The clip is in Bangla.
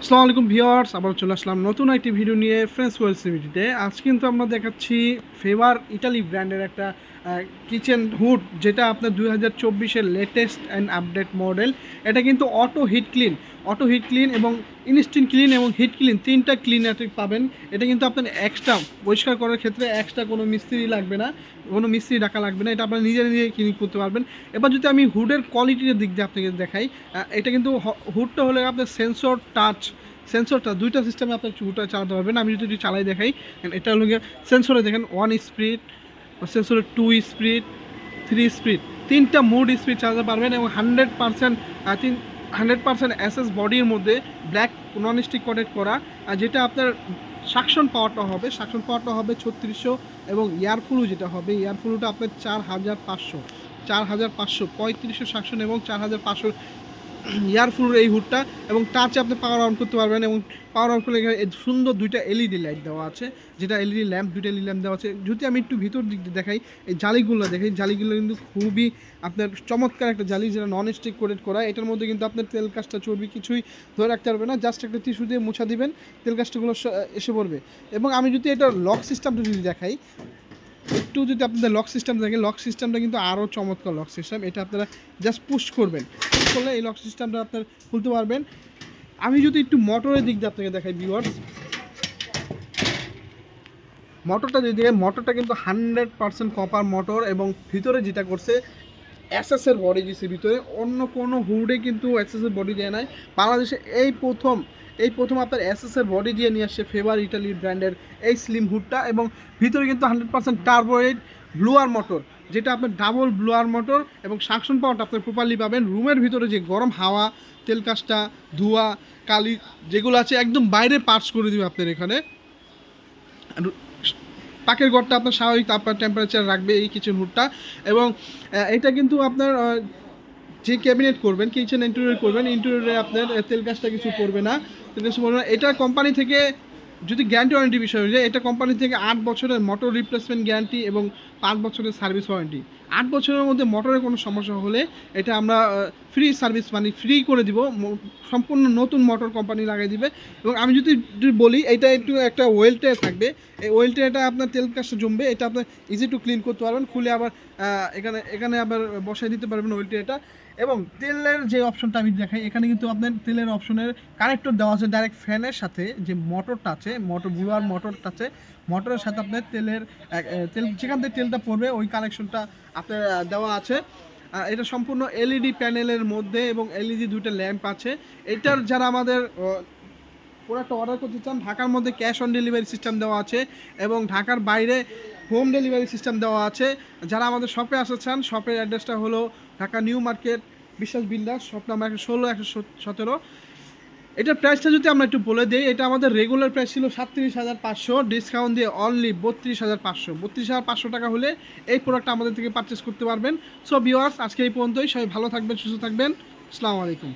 আসসালামু আলাইকুম ভিউয়ার্স, আবার চলে আসলাম নতুন একটি ভিডিও নিয়ে ফ্রেন্ডস ওয়ার্ল্ড সিভিটিতে। আজ কিন্তু আমরা দেখাচ্ছি ফেভার ইটালি ব্র্যান্ডের একটা কিচেন হুড, যেটা আপনার 2024-এর লেটেস্ট অ্যান্ড আপডেট মডেল। এটা কিন্তু অটো হিট ক্লিন এবং ইনস্ট্যান্ট ক্লিন এবং হিট ক্লিন, তিনটা ক্লিনার পাবেন। এটা কিন্তু আপনার এক্সট্রা পরিষ্কার করার ক্ষেত্রে এক্সট্রা কোনো মিস্ত্রি লাগবে না, কোনো মিস্ত্রি ডাকা লাগবে না, এটা আপনারা নিজে ক্লিন করতে পারবেন। এবার যদি আমি হুডের কোয়ালিটির দিক দিয়ে আপনাকে দেখাই, এটা কিন্তু হুডটা হলে আপনার সেন্সরটা দুইটা সিস্টেমে আপনার হুডটা চালাতে পারবেন। আমি যদি চালাই দেখাই, এটা হলো সেন্সরে দেখেন 1 স্পিড, সেন্সরে 2 স্পিড, 3 স্পিড, তিনটা মোড স্পিড চালাতে পারবেন এবং 100% এসএস বডির মধ্যে ব্ল্যাক নন স্টিক কোটেড করা, যেটা আপনার সাকশন পাওয়ারটা হবে 3600 এবং এয়ারফ্লো যেটা হবে এয়ারফ্লোটা আপনার 4500 3500 সাকশন এবং 4500 এয়ারফ্লোর এই হুডটা। এবং টাচে আপনি পাওয়ার অন করতে পারবেন এবং পাওয়ার অন করলে এখানে সুন্দর দুইটা এলইডি লাইট দেওয়া আছে, যেটা এলইডি ল্যাম্প, দুইটা এলইডি ল্যাম্প দেওয়া আছে। যদি আমি একটু ভিতর দিক দিয়ে দেখাই, এই জালিগুলো দেখাই, জালিগুলো কিন্তু খুবই আপনার চমৎকার একটা জালি, যেটা নন স্টিক কোটেড করা। এটার মধ্যে কিন্তু আপনার তেল কাজটা চর্বি কিছুই ধরে রাখতে পারবে না, জাস্ট একটা টিস্যু দিয়ে মুছা দিবেন, তেল কাজটাগুলো এসে পড়বে। এবং আমি যদি এটা লক সিস্টেমটা যদি দেখাই, একটু যদি আপনাদের লক সিস্টেম থাকে, লক সিস্টেমটা কিন্তু আরও চমৎকার লক সিস্টেম। এটা আপনারা জাস্ট পুশ করবেন, পুশ করলে এই লক সিস্টেমটা আপনার খুলতে পারবেন। আমি যদি একটু মোটরের দিক দিয়ে আপনাকে দেখাই ভিউয়ার্স, মোটরটা যদি দেখেন, মোটরটা কিন্তু 100% কপার মোটর এবং ভিতরে যেটা করছে এসএসের বডি দিয়েছে ভিতরে, অন্য কোনো হুডে কিন্তু এসএসের বডি দেয় নাই। বাংলাদেশে এই প্রথম আপনার এসএসের বডি দিয়ে নিয়ে আসছে ফেভার ইটালি ব্র্যান্ডের এই স্লিম হুডটা। এবং ভিতরে কিন্তু 100% টার্বোয়েড ব্লোয়ার মোটর, যেটা আপনার ডাবল ব্লোয়ার মোটর এবং সাকশন পাওয়ারটা আপনি প্রপারলি পাবেন। রুমের ভিতরে যে গরম হাওয়া, তেল কাজটা, ধোঁয়া, কালি যেগুলো আছে একদম বাইরে পাস করে দেবে আপনার এখানে। পাকের ঘরটা আপনার স্বাভাবিক টেম্পারেচার রাখবে এই কিচেন হুডটা। এবং এটা কিন্তু আপনার যে ক্যাবিনেট করবেন, কিচেন ইন্টেরিয়র করবেন, ইন্টেরিয়রে আপনার তেল গাছটা কিছু পড়বে না, তেল গাছ পড়বে না। এটা কোম্পানি থেকে যদি গ্যারান্টি ওয়ারেন্টি বিষয় হয়ে যায়, এটা কোম্পানি থেকে 8 বছরের মোটর রিপ্লেসমেন্ট গ্যারান্টি এবং 5 বছরের সার্ভিস ওয়ারেন্টি। 8 বছরের মধ্যে মোটরের কোনো সমস্যা হলে এটা আমরা ফ্রি সার্ভিস মানে ফ্রি করে দিব, সম্পূর্ণ নতুন মোটর কোম্পানি লাগিয়ে দিবে। এবং আমি যদি বলি, এটা একটু একটা ওয়েল ট্রে থাকবে, এই ওয়েল ট্রেটা আপনার তেল কাজটা জমবে, এটা আপনার ইজি টু ক্লিন করতে পারবেন, খুলে আবার এখানে আবার বসাই দিতে পারবেন ওয়েল ট্রেটা। এবং তেলের যে অপশনটা আমি দেখাই, এখানে কিন্তু আপনার তেলের অপশনের কানেক্টর দেওয়া আছে ডাইরেক্ট ফ্যানের সাথে, যে মোটরটা আছে, ব্লুয়ার মোটরটা আছে, মোটরের সাথে আপনার তেল যেখান থেকে তেলটা পড়বে ওই কানেকশনটা আপনার দেওয়া আছে। এটা সম্পূর্ণ এলইডি প্যানেলের মধ্যে এবং এলইডি দুইটা ল্যাম্প আছে। এটার যারা আমাদের প্রোডাক্ট অর্ডার করতে চান, ঢাকার মধ্যে ক্যাশ অন ডেলিভারি সিস্টেম দেওয়া আছে এবং ঢাকার বাইরে হোম ডেলিভারি সিস্টেম দেওয়া আছে। যারা আমাদের শপে আসতে চান, শপের অ্যাড্রেসটা হলো ঢাকা নিউ মার্কেট, বিশ্বাস বিল্ডার্স, শপ নাম্বার 116-117। এটার প্রাইসটা যদি আমরা একটু বলে দিই, এটা আমাদের রেগুলার প্রাইস ছিল 37,500, ডিসকাউন্ট দিয়ে অনলি 32,500 টাকা হলে এই প্রোডাক্টটা আমাদের থেকে পারচেস করতে পারবেন। সো ভিউয়ার্স, আজকে এই পর্যন্তই। সবাই ভালো থাকবেন, সুস্থ থাকবেন। আসসালামু আলাইকুম।